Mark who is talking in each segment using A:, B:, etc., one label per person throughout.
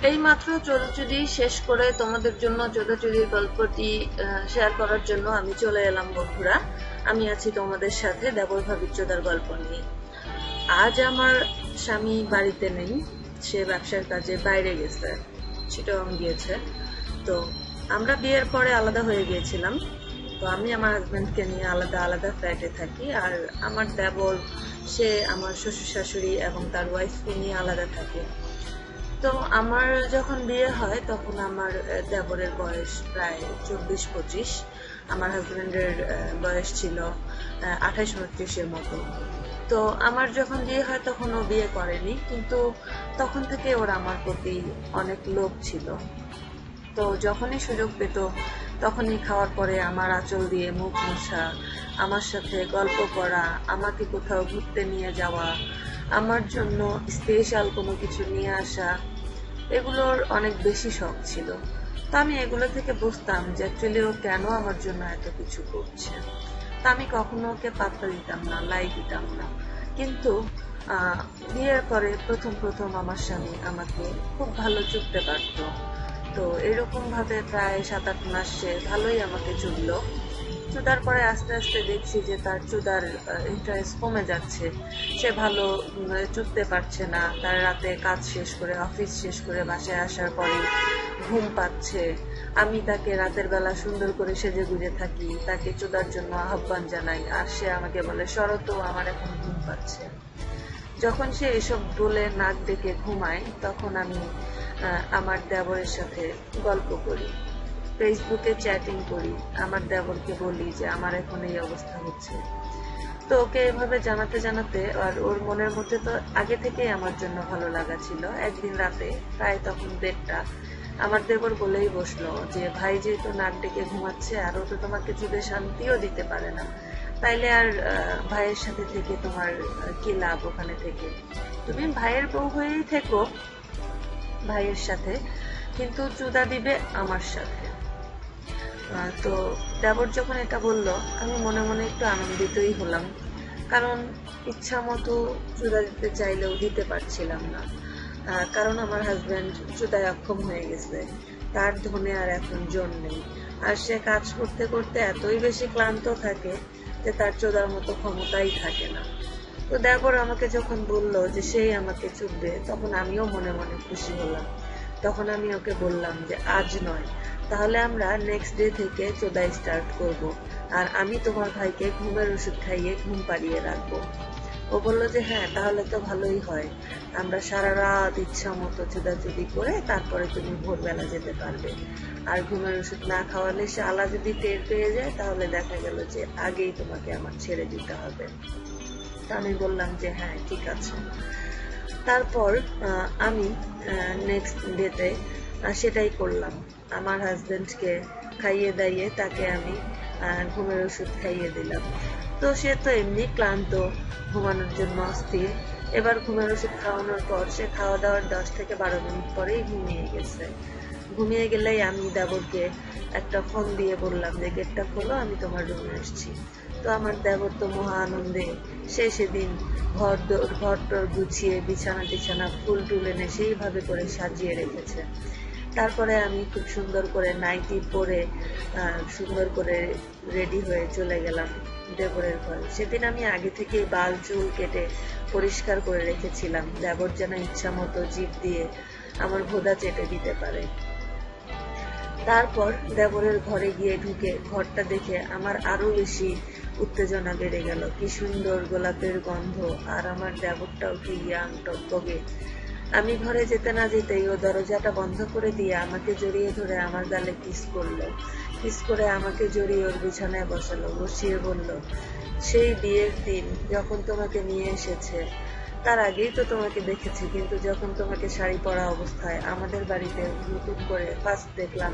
A: এই মাত্র চোদাচুদি শেষ করে তোমাদের জন্য চোদাচুদির গল্পটি শেয়ার করার জন্য আমি চলে এলাম বন্ধুরা। আমি আছি তোমাদের সাথে দেবর ভাবির চোদার গল্প নিয়ে। আজ আমার স্বামী বাড়িতে নেই, সে ব্যবসার কাজে বাইরে গেছে, চিটাগং গিয়েছে। তো আমরা বিয়ের পরে আলাদা হয়ে গিয়েছিলাম। তো আমি আমার হাজবেন্ডকে নিয়ে আলাদা আলাদা ফ্ল্যাটে থাকি, আর আমার দেবর সে আমার শ্বশুর শাশুড়ি এবং তার ওয়াইফকে নিয়ে আলাদা থাকে। তো আমার যখন বিয়ে হয় তখন আমার দেবরের বয়স প্রায় 24-25, আমার হাজবেন্ডের বয়স ছিল 28-29-এর মতো। তো আমার যখন বিয়ে হয় তখন ও বিয়ে করেনি, কিন্তু তখন থেকে ওর আমার প্রতি অনেক লোভ ছিল। তো যখনই সুযোগ পেত তখনই খাওয়ার পরে আমার আঁচল দিয়ে মুখ মোছা, আমার সাথে গল্প করা, আমাকে কোথাও ঘুরতে নিয়ে যাওয়া, আমার জন্য স্পেশাল কোনো কিছু নিয়ে আসা, এগুলোর অনেক বেশি শখ ছিল। তো আমি এগুলো থেকে বুঝতাম যে অ্যাকচুয়ালি ও কেন আমার জন্য এত কিছু করছে। তা আমি কখনো ওকে পাত্তা দিতাম না, লাই দিতাম না। কিন্তু বিয়ের পরে প্রথম প্রথম আমার স্বামী আমাকে খুব ভালো চুপতে পারতো। তো এরকম ভাবে প্রায় 7-8 মাস সে ভালোই আমাকে চুদলো। চুদার পরে আস্তে আস্তে দেখছি যে তার চুদার ইন্টারেস্ট কমে যাচ্ছে, সে ভালো চুদতে পারছে না। তার রাতে কাজ শেষ করে, অফিস শেষ করে বাসায় আসার পরে ঘুম পাচ্ছে। আমি তাকে রাতের বেলা সুন্দর করে সেজে গুজে থাকি, তাকে চুদার জন্য আহ্বান জানাই, আর সে আমাকে বলে শরত আমার এখন ঘুম পাচ্ছে। যখন সে এসব বলে নাক ডেকে ঘুমায় তখন আমি আমার দেবরের সাথে গল্প করি, ফেসবুকে চ্যাটিং করি, আমার দেবরকে বলি যে আমার এখন এই অবস্থা হচ্ছে। তো ওকে এভাবে জানাতে জানাতে, আর ওর মনের মধ্যে তো আগে থেকেই আমার জন্য ভালো লাগা ছিল। একদিন রাতে প্রায় তখন 1:30 আমার দেবর বলেই বসলো যে ভাই যেহেতু নাক ডেকে ঘুমাচ্ছে আর ও তো তোমাকে চুদে শান্তিও দিতে পারে না, তাইলে আর ভাইয়ের সাথে থেকে তোমার কি লাভ ওখানে থেকে, তুমি ভাইয়ের বউ হয়েই থেকো ভাইয়ের সাথে, কিন্তু চুদা দিবে আমার সাথে। তো দেবর যখন এটা বললো আমি মনে মনে একটু আনন্দিতই হলাম, কারণ ইচ্ছা মতো চুদা দিতে চাইলেও দিতে পারছিলাম না। কারণ আমার হাজবেন্ড চুদায় অক্ষম হয়ে গেছে, তার ধনে আর এখন জোর নেই, আর সে কাজ করতে করতে এতই বেশি ক্লান্ত থাকে যে তার চোদার মতো ক্ষমতাই থাকে না। তো দেবর আমাকে যখন বলল যে সেই আমাকে চুদবে, তখন আমিও মনে মনে খুশি হলাম। তখন আমি ওকে বললাম যে আজ নয়, তাহলে আমরা নেক্সট ডে থেকে চোদাই স্টার্ট করব, আর আমি তোমার ভাইকে ঘুমের ওষুধ খাইয়ে ঘুম পাড়িয়ে রাখবো। ও বললো যে হ্যাঁ তাহলে তো ভালোই হয়, আমরা সারা রাত ইচ্ছা মতো চুদাচুদি করে তারপরে তুমি ভোরবেলা যেতে পারবে। আর ঘুমের ওষুধ না খাওয়ালে সে আলা যদি টের পেয়ে যায় তাহলে দেখা গেল যে আগেই তোমাকে আমার ছেড়ে দিতে হবে। আমি বললাম যে হ্যাঁ ঠিক আছে। তারপর আমি নেক্সট ডেতে সেটাই করলাম, আমার হাজবেন্ডকে খাইয়ে দাইয়ে তাকে আমি ঘুমের ওষুধ খাইয়ে দিলাম। তো সে তো এমনি ক্লান্ত, ঘুমানোর জন্য অস্থির। এবার ঘুমের ওষুধ খাওয়ানোর পর সে খাওয়া দাওয়ার 10 থেকে 12 মিনিট পরেই ঘুমিয়ে গেছে। ঘুমিয়ে গেলেই আমি দেবরকে একটা ফোন দিয়ে বললাম যে গেটটা খোলো, আমি তোমার রুমে আসছি। তো আমার দেবর তো মহা আনন্দে সে সেদিন ঘর টর গুছিয়ে বিছানা টিছানা ফুল টুল এনে সেইভাবে করে সাজিয়ে রেখেছে। তারপরে আমি খুব সুন্দর করে নাইটি পরে সুন্দর করে রেডি হয়ে চলে গেলাম দেবরের ঘরে। সেদিন আমি আগে থেকেই বাল চুল কেটে পরিষ্কার করে রেখেছিলাম, দেবর যেন ইচ্ছা মতো জিভ দিয়ে আমার ভোদা চেটে দিতে পারে। তারপর দেবরের ঘরে গিয়ে ঢুকে ঘরটা দেখে আমার আরো বেশি উত্তেজনা বেড়ে গেল। কি সুন্দর গোলাপের গন্ধ, আর আমার দেবরটাও কি ইয়াং টকবগে। আমি ঘরে যেতে না যেতেই ও দরজাটা বন্ধ করে দিয়ে আমাকে জড়িয়ে ধরে আমার গালে কিস করলো। কিস করে আমাকে জড়িয়ে ওর বিছানায় বসালো, বসিয়ে বলল সেই বিয়ের দিন যখন তোমাকে নিয়ে এসেছে, তার আগেই তো তোমাকে দেখেছি, কিন্তু যখন তোমাকে শাড়ি পরা অবস্থায় আমাদের বাড়িতে নতুন করে ফার্স্ট দেখলাম,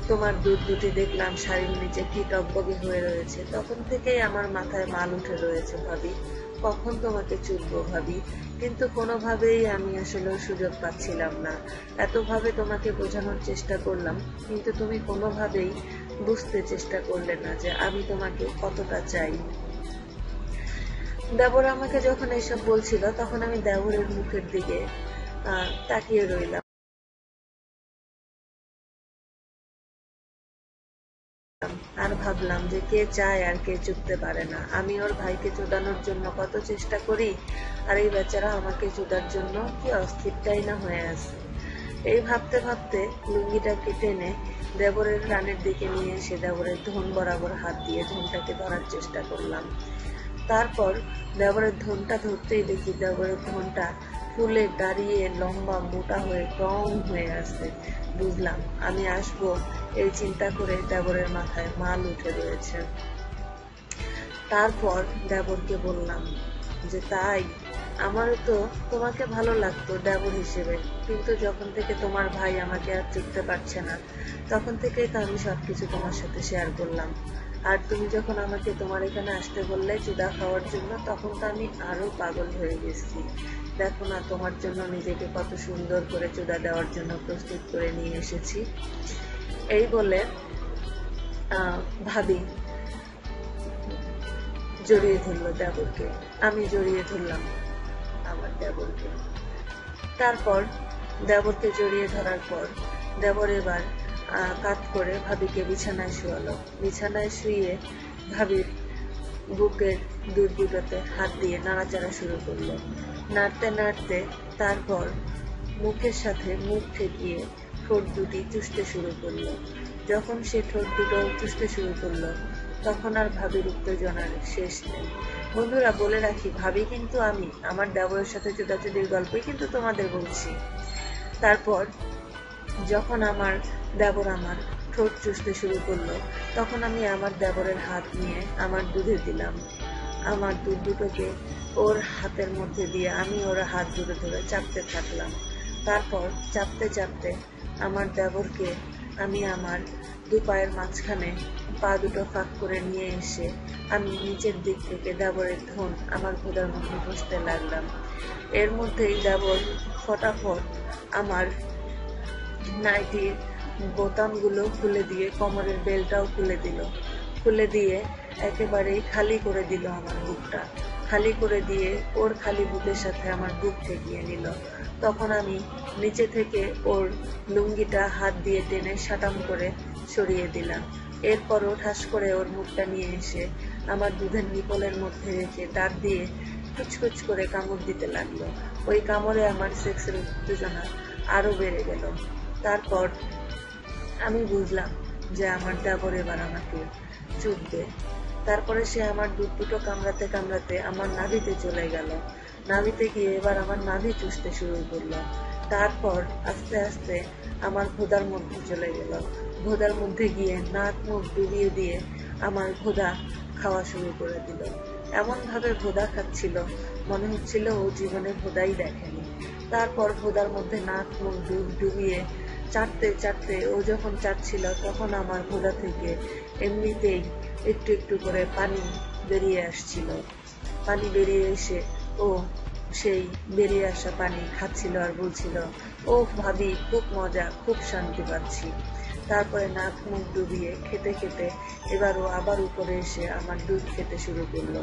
A: তোমার দুধ দুটি দেখলাম শাড়ির নিচে কি টকবগে হয়ে রয়েছে, তখন থেকেই আমার মাথায় মাল উঠে রয়েছে ভাবি, কখন তোমাকে চুদবো ভাবি। কিন্তু কোনোভাবেই আমি আসলে সুযোগ পাচ্ছিলাম না। এতভাবে তোমাকে বোঝানোর চেষ্টা করলাম, কিন্তু তুমি কোনোভাবেই বুঝতে চেষ্টা করলে না যে আমি তোমাকে কতটা চাই। দেবর আমাকে যখন এসব বলছিল তখন আমি দেবরের মুখের দিকে তাকিয়ে রইলাম। আর ভাবলাম যে কে চায় আর কে চুপতে পারে না। আমি ওর ভাইকে চোদানোর জন্য কত চেষ্টা করি, আর এই বেচারা আমাকে চোদার জন্য কি অস্থিরটাই না হয়ে আছে। এই ভাবতে ভাবতে লুঙ্গিটাকে টেনে দেবরের কানের দিকে নিয়ে এসে দেবরের ধন বরাবর হাত দিয়ে ধনটাকে ধরার চেষ্টা করলাম। তারপর দেবরের ধনটা ধরতেই দেখি দেবরের ধনটা ফুলে দাঁড়িয়ে লম্বা মোটা হয়ে রং হয়ে আসছে। বুঝলাম আমি আসবো এই চিন্তা করে দেবরের মাথায় মাল উঠে রয়েছে। তারপর দেবরকে বললাম যে তাই, আমারও তো তোমাকে ভালো লাগতো দেবর হিসেবে, কিন্তু যখন থেকে তোমার ভাই আমাকে আর চুকতে পারছে না, তখন থেকেই তো আমি সবকিছু তোমার সাথে শেয়ার করলাম। আর তুমি যখন আমাকে তোমার এখানে আসতে বললে চুদা খাওয়ার জন্য, তখন তো আমি আরো পাগল হয়ে গেছি। দেখো না তোমার জন্য নিজেকে কত সুন্দর করে চুদা দেওয়ার জন্য প্রস্তুত করে নিয়ে এসেছি। এই বলে ভাবি জড়িয়ে ধরলো দেবরকে, আমি জড়িয়ে ধরলাম আমার দেবরকে। তারপর দেবরকে জড়িয়ে ধরার পর দেবর এবার কাত করে ভাবিকে বিছানায় শুয়ালো। বিছানায় শুয়ে ভাবির বুকের দুধগুলোতে হাত দিয়ে নাড়াচাড়া শুরু করলো। নাড়তে নাড়তে তারপর মুখের সাথে মুখ ঠেকিয়ে ঠোঁট দুটি চুষতে শুরু করলো। যখন সে ঠোঁট দুটো চুষতে শুরু করলো, তখন আর ভাবির উত্তেজনার শেষ নেই। বন্ধুরা বলে রাখি, ভাবি কিন্তু আমি, আমার দেবরের সাথে চোদাচুদির গল্পই কিন্তু তোমাদের বলছি। তারপর যখন আমার দেবর আমার ঠোঁট চুষতে শুরু করলো, তখন আমি আমার দেবরের হাত নিয়ে আমার দুধে দিলাম। আমার দুধ দুটোকে ওর হাতের মধ্যে দিয়ে আমি ওর হাত দুটো ধরে চাপতে থাকলাম। তারপর চাপতে চাপতে আমার দেবরকে আমি আমার দু পায়ের মাঝখানে পা দুটো ফাঁক করে নিয়ে এসে আমি নিচের দিক থেকে দেবরের ধন আমার ভোদার মধ্যে বসতে লাগলাম। এর মধ্যেই দেবর ফটাফট আমার নাইটির বোতামগুলো খুলে দিয়ে কোমরের বেল্টটাও খুলে দিল। খুলে দিয়ে একেবারেই খালি করে দিল আমার বুকটা। খালি করে দিয়ে ওর খালি বুকের সাথে আমার বুক ঠেকিয়ে নিল। তখন আমি নিচে থেকে ওর লুঙ্গিটা হাত দিয়ে টেনে সাটাম করে সরিয়ে দিলাম। এরপরও ঠাস করে ওর মুখটা নিয়ে এসে আমার দুধের নিপলের মধ্যে রেখে দাঁত দিয়ে কুচকুচ করে কামড় দিতে লাগলো। ওই কামড়ে আমার সেক্সের উত্তেজনা আরো বেড়ে গেল। তারপর আমি বুঝলাম যে আমার দেবর এবার আমাকে চুদবে। তারপরে সে আমার দুধ দুটো কামড়াতে কামড়াতে আমার নাভিতে চলে গেল। নাভিতে গিয়ে এবার আমার নাভি চুষতে শুরু করলো। তারপর আস্তে আস্তে আমার ভোদার মধ্যে চলে গেল। ভোদার মধ্যে গিয়ে নাক মুখ ডুবিয়ে দিয়ে আমার ভোদা খাওয়া শুরু করে দিল। এমন ভাবে ভোদা খাচ্ছিল মনে হচ্ছিল ও জীবনে ভোদাই দেখেনি। তারপর ভোদার মধ্যে নাক মুখ ডুবিয়ে চাটতে চাটতে ও যখন চাটছিল, তখন আমার ভোদা থেকে এমনিতেই একটু একটু করে পানি বেরিয়ে আসছিল। পানি বেরিয়ে এসে ও সেই বেরিয়ে আসা পানি খাচ্ছিল আর বলছিল, ও ভাবি খুব মজা, খুব শান্তি পাচ্ছি। তারপরে নাক মুখ ডুবিয়ে খেতে খেতে এবার ও আবার উপরে এসে আমার দুধ খেতে শুরু করলো।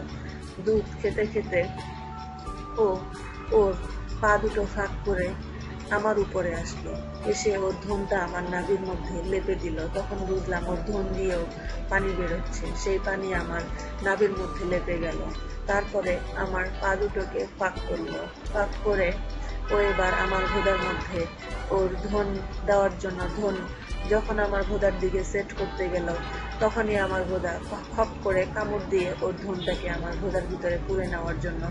A: দুধ খেতে খেতে ও ওর পা দুটো ফাঁক করে আমার উপরে আসলো। এসে ওর ধনটা আমার নাভির মধ্যে লেপে দিল। তখন বুঝলাম ওর ধন দিয়েও পানি বেরোচ্ছে। সেই পানি আমার নাভির মধ্যে লেপে গেল। তারপরে আমার পা দুটোকে ফাঁক করলো। ফাঁক করে ও এবার আমার ভোদার মধ্যে ওর ধন দেওয়ার জন্য ধন যখন আমার ভোদার দিকে সেট করতে গেল, তখনই আমার ভোদা খপ করে কামড় দিয়ে ওর ধনটাকে আমার ভোদার ভিতরে পুরে নেওয়ার জন্য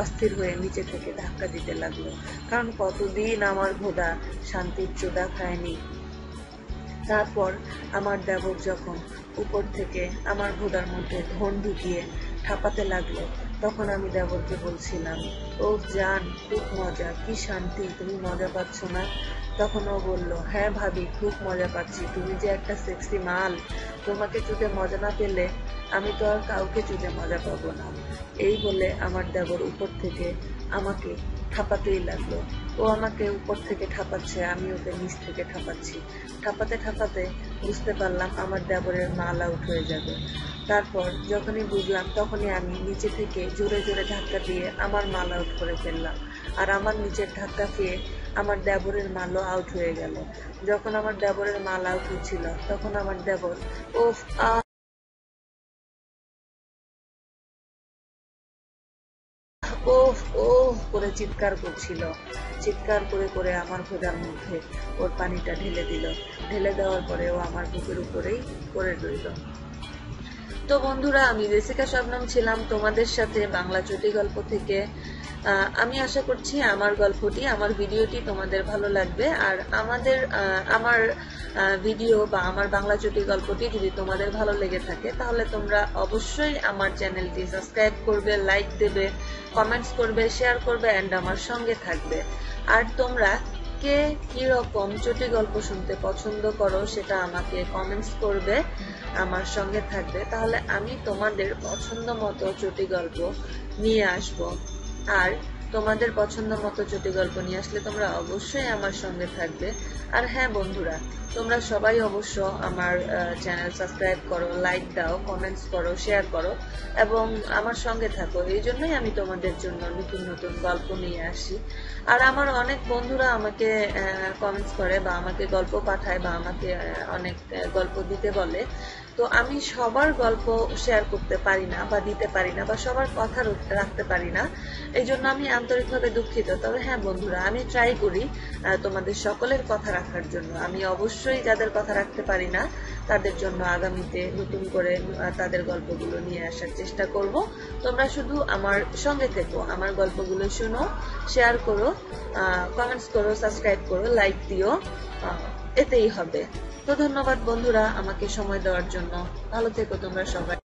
A: অস্থির হয়ে নিচে থেকে ধাক্কা দিতে লাগলো। কারণ কতদিন আমার ভোদা শান্তির চোদা খায়নি। তারপর আমার দেবর যখন উপর থেকে আমার ভোদার মধ্যে ধন ঢুকিয়ে ঠাপাতে লাগলো, তখন আমি দেবরকে বলছিলাম, ও জান খুব মজা, কি শান্তি, তুমি মজা পাচ্ছ না? তখন ও বলল, হ্যাঁ ভাবি খুব মজা পাচ্ছি, তুমি যে একটা সেক্সি মাল, তোমাকে চুদে মজা না পেলে আমি তো আর কাউকে চুদে মজা পাবো না। এই বলে আমার দেবর উপর থেকে আমাকে ঠাপাতেই লাগলো। ও আমাকে উপর থেকে ঠাপাচ্ছে, আমি ওকে নিচ থেকে ঠাপাচ্ছি। ঠাপাতে ঠাপাতে বুঝতে পারলাম আমার দেবরের মাল আউট হয়ে যাবে। তারপর যখনই বুঝলাম, তখনই আমি নিচে থেকে জোরে জোরে ধাক্কা দিয়ে আমার মাল আউট করে ফেললাম। আর আমার নিচের ধাক্কা খেয়ে আমার দেবরের মালও আউট হয়ে গেল। যখন আমার দেবরের মাল আউট হচ্ছিল, তখন আমার দেবর, ওফ আ করে চিৎকার করছিল, চিৎকার করে করে আমার খোদার মধ্যে ওর পানিটা ঢেলে দিল। ঢেলে দেওয়ার পরে ও আমার বুকের উপরেই পড়ে রইল। তো বন্ধুরা, আমি জেসিকা শবনম ছিলাম তোমাদের সাথে বাংলা চটি গল্প থেকে। আমি আশা করছি আমার গল্পটি, আমার ভিডিওটি তোমাদের ভালো লাগবে। আর আমার ভিডিও বা আমার বাংলা চটি গল্পটি যদি তোমাদের ভালো লেগে থাকে, তাহলে তোমরা অবশ্যই আমার চ্যানেলটি সাবস্ক্রাইব করবে, লাইক দেবে, কমেন্টস করবে, শেয়ার করবে এন্ড আমার সঙ্গে থাকবে। আর তোমরা কে কি রকম চটি গল্প শুনতে পছন্দ করো সেটা আমাকে কমেন্টস করবে, আমার সঙ্গে থাকবে। তাহলে আমি তোমাদের পছন্দ মতো চটি গল্প নিয়ে আসব। আর তোমাদের পছন্দ মতো চটি গল্প নিয়ে আসলে তোমরা অবশ্যই আমার সঙ্গে থাকবে। আর হ্যাঁ বন্ধুরা, তোমরা সবাই অবশ্য আমার চ্যানেল সাবস্ক্রাইব করো, লাইক দাও, কমেন্টস করো, শেয়ার করো এবং আমার সঙ্গে থাকো। এই জন্যই আমি তোমাদের জন্য নতুন নতুন গল্প নিয়ে আসি। আর আমার অনেক বন্ধুরা আমাকে কমেন্টস করে বা আমাকে গল্প পাঠায় বা আমাকে অনেক গল্প দিতে বলে। তো আমি সবার গল্প শেয়ার করতে পারি না বা দিতে পারি না বা সবার কথা রাখতে পারি না, এই জন্য আমি আন্তরিকভাবে দুঃখিত। তবে হ্যাঁ বন্ধুরা, আমি ট্রাই করি তোমাদের সকলের কথা রাখার জন্য। আমি অবশ্যই যাদের কথা রাখতে পারি না তাদের জন্য আগামীতে নতুন করে তাদের গল্পগুলো নিয়ে আসার চেষ্টা করব। তোমরা শুধু আমার সঙ্গে থেকো, আমার গল্পগুলো শুনো, শেয়ার করো, কমেন্টস করো, সাবস্ক্রাইব করো, লাইক দিও, এতেই হবে। তো ধন্যবাদ বন্ধুরা আমাকে সময় দেওয়ার জন্য। ভালো থেকো তোমরা সবাই।